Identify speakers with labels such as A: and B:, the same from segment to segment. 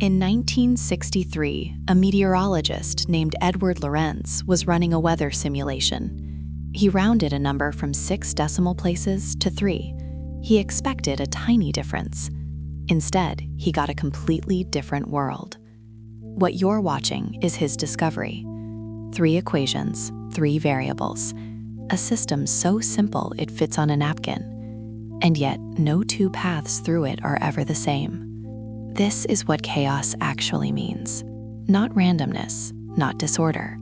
A: In 1963, a meteorologist named Edward Lorenz was running a weather simulation. He rounded a number from 6 decimal places to 3. He expected a tiny difference. Instead, he got a completely different world. What you're watching is his discovery. 3 equations, 3 variables. A system so simple it fits on a napkin. And yet, no 2 paths through it are ever the same. This is what chaos actually means. Not randomness, not disorder.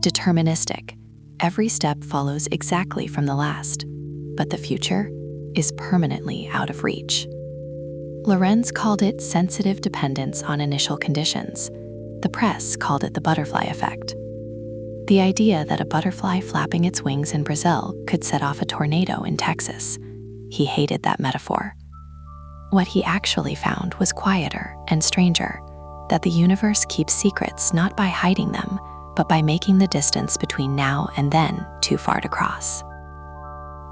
A: Deterministic. Every step follows exactly from the last, but the future is permanently out of reach. Lorenz called it sensitive dependence on initial conditions. The press called it the butterfly effect. The idea that a butterfly flapping its wings in Brazil could set off a tornado in Texas. He hated that metaphor. What he actually found was quieter and stranger, that the universe keeps secrets not by hiding them, but by making the distance between now and then too far to cross.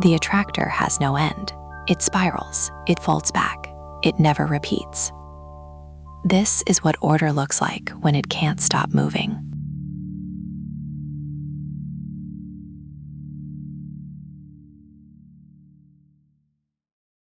A: The attractor has no end. It spirals, it folds back, it never repeats. This is what order looks like when it can't stop moving.